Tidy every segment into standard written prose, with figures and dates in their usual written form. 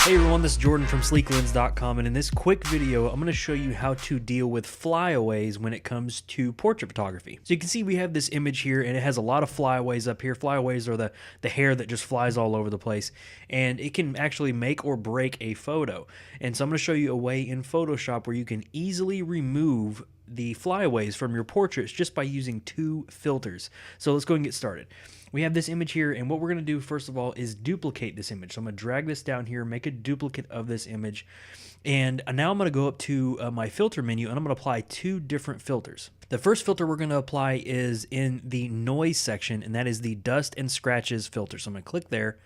Hey everyone, this is Jordan from Sleeklens.com, and in this quick video, I'm going to show you how to deal with flyaways when it comes to portrait photography. So you can see we have this image here, and it has a lot of flyaways up here. Flyaways are the hair that just flies all over the place, and it can actually make or break a photo. And so I'm going to show you a way in Photoshop where you can easily remove the flyaways from your portraits just by using two filters. So let's go and get started. We have this image here, and what we're going to do first of all is duplicate this image. So I'm going to drag this down here, make a duplicate of this image, and now I'm going to go up to my filter menu, and I'm going to apply two different filters. The first filter we're going to apply is in the noise section, and that is the dust and scratches filter. So I'm going to click there,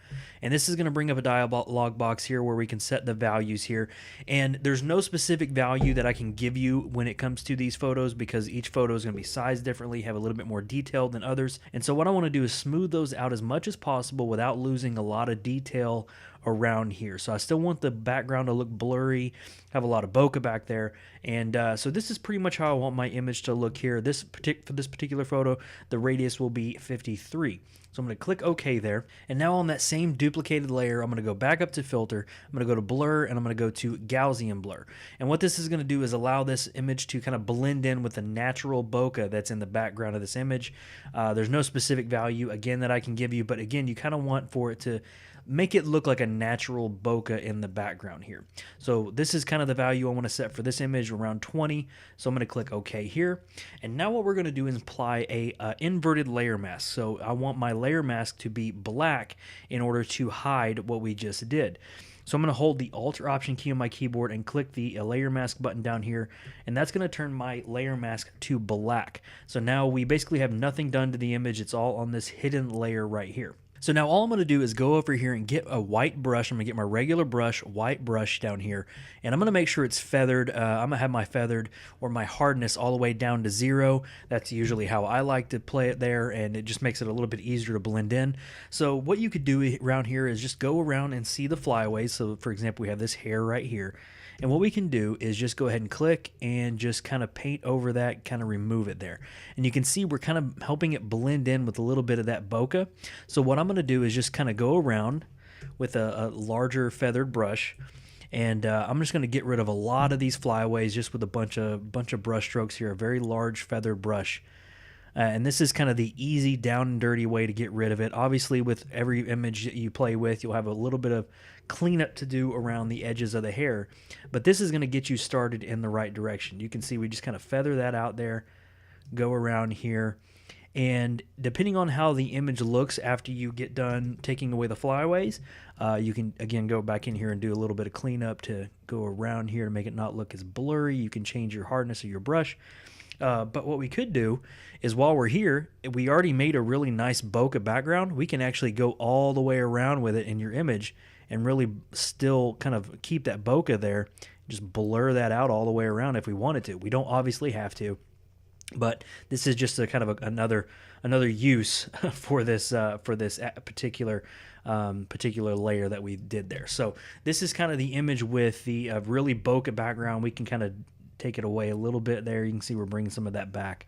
and this is going to bring up a dialog box here where we can set the values here. And there's no specific value that I can give you when it comes to these photos because each photo is going to be sized differently, have a little bit more detail than others. And so what I want to do is smooth those out as much as possible without losing a lot of detail around here. So I still want the background to look blurry, have a lot of bokeh back there, and so this is pretty much how I want my image to look here. For this particular photo, the radius will be 53. So I'm going to click OK there, and now on that same duplicated layer, I'm going to go back up to filter, I'm going to go to blur, and I'm going to go to Gaussian blur. And what this is going to do is allow this image to kind of blend in with the natural bokeh that's in the background of this image. There's no specific value, again, that I can give you, but again, you kind of want for it to make it look like a natural bokeh in the background here. So this is kind of the value I want to set for this image, around 20. So I'm going to click OK here. And now what we're going to do is apply a inverted layer mask. So I want my layer mask to be black in order to hide what we just did. So I'm going to hold the Alt or Option key on my keyboard and click the layer mask button down here, and that's going to turn my layer mask to black. So now we basically have nothing done to the image. It's all on this hidden layer right here. So now all I'm going to do is go over here and get a white brush. I'm going to get my regular brush, white brush down here, and I'm going to make sure it's feathered. I'm going to have my feathered or my hardness all the way down to 0. That's usually how I like to play it there, and it just makes it a little bit easier to blend in. So what you could do around here is just go around and see the flyaways. So for example, we have this hair right here. And what we can do is just go ahead and click and just kind of paint over that, kind of remove it there. And you can see we're kind of helping it blend in with a little bit of that bokeh. So what I'm going to do is just kind of go around with a larger feathered brush. And I'm just going to get rid of a lot of these flyaways just with a bunch of brush strokes here, a very large feathered brush. And this is kind of the easy down and dirty way to get rid of it. Obviously, with every image that you play with, you'll have a little bit of cleanup to do around the edges of the hair. But this is going to get you started in the right direction. You can see we just kind of feather that out there, go around here. And depending on how the image looks after you get done taking away the flyaways, you can, again, go back in here and do a little bit of cleanup to go around here to make it not look as blurry. You can change your hardness of your brush. But what we could do is while we're here, we already made a really nice bokeh background. We can actually go all the way around with it in your image and really still kind of keep that bokeh there. Just blur that out all the way around if we wanted to. We don't obviously have to, but this is just a kind of another use for this particular layer that we did there. So this is kind of the image with the really bokeh background. We can kind of take it away a little bit there. You can see we're bringing some of that back.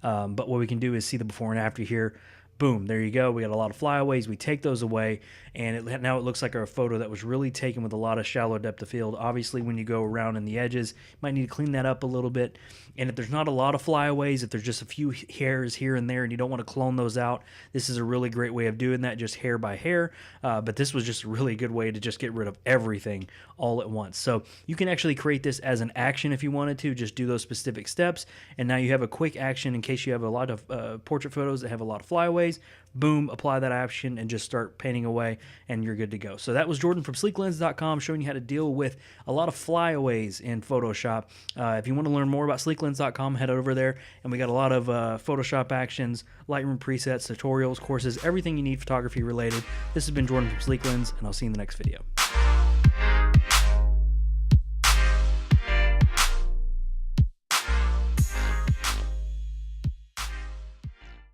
But what we can do is see the before and after here. Boom, there you go. We got a lot of flyaways. We take those away, and now it looks like our photo that was really taken with a lot of shallow depth of field. Obviously, when you go around in the edges, you might need to clean that up a little bit. And if there's not a lot of flyaways, if there's just a few hairs here and there and you don't want to clone those out, this is a really great way of doing that, just hair by hair. But this was just a really good way to just get rid of everything all at once. So you can actually create this as an action if you wanted to, just do those specific steps. And now you have a quick action in case you have a lot of portrait photos that have a lot of flyaways. Boom, apply that action and just start painting away, and you're good to go. So that was Jordan from Sleeklens.com showing you how to deal with a lot of flyaways in Photoshop. If you want to learn more about Sleeklens.com, head over there, and we got a lot of Photoshop actions, Lightroom presets, tutorials, courses, everything you need photography related. This has been Jordan from Sleeklens, and I'll see you in the next video.